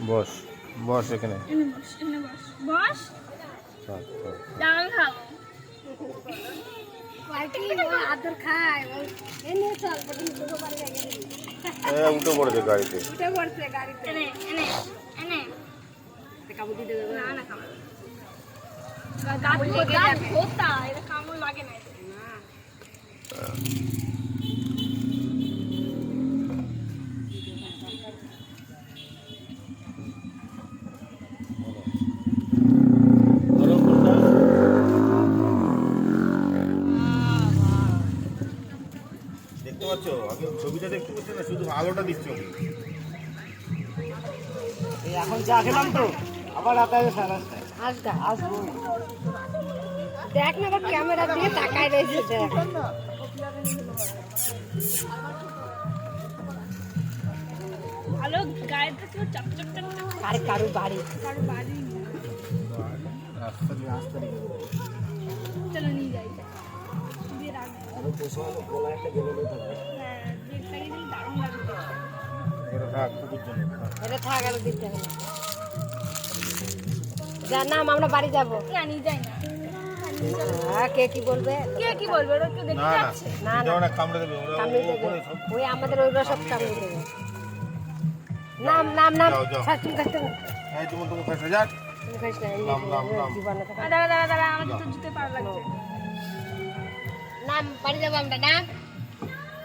বস বস এখানে এনে বস এনে বস বস চল, চল। ডাল খাবো আদর খায় এনে চল দুটো বাড়ি আগে উঠে পড়েছে গাড়িতে উঠে পড়ছে গাড়িতে এনে এনে এনে কাবু দিতে দেবে না না খাবো গাছ লেগে যাবে হোতা এটা কামড় লাগে না এতে। দেখতে পাচ্ছ আমি ছবিটা দেখতে পাচ্ছি না শুধু আলোটা দিচ্ছ এখন চা খেলাম তো আবার রাতে সারা আসগা আসবো দেখ না আবার ক্যামেরা দিয়ে তাকায় রয়েছে দেখ ভালো গায়ে তো কেউ চাপ চাপ চাপ চাপ আরে কারো বাড়ি কারো বাড়ি না। রাস্তা দিয়ে চলো নিয়ে যাই দিয়ে রাখবো আরো পোষা গোলা একটা গেলে হ্যাঁ দেখতে গেলে দারুণ লাগবে এটা থাক কুকুর জন্য থাক। এটা থাক আর দিতে হবে না। যা নাম আমরা বাড়ি যাবো না নিয়ে যাই না হ্যাঁ কে কি বলবে কে কি বলবে ওরা কেউ দেখতে না না যাচ্ছে না, এটা না। ওরা কামড়ে দেবে ওরা কামড়ে দেবে ওপরে সব ওই আমাদের ওইগুলো সব কামড়ে দেবে নাম নাম নাম যাও, যাও। স্যার তুমি কাছতে এই তুমি তুমি কাছে যাক নাম, নাম, নাম। জীবনে থাকা দাঁড়া দাঁড়া দাঁড়া আমার জুতো জুতো পার লাগছে নাম বাড়ি যাবো আমরা নাম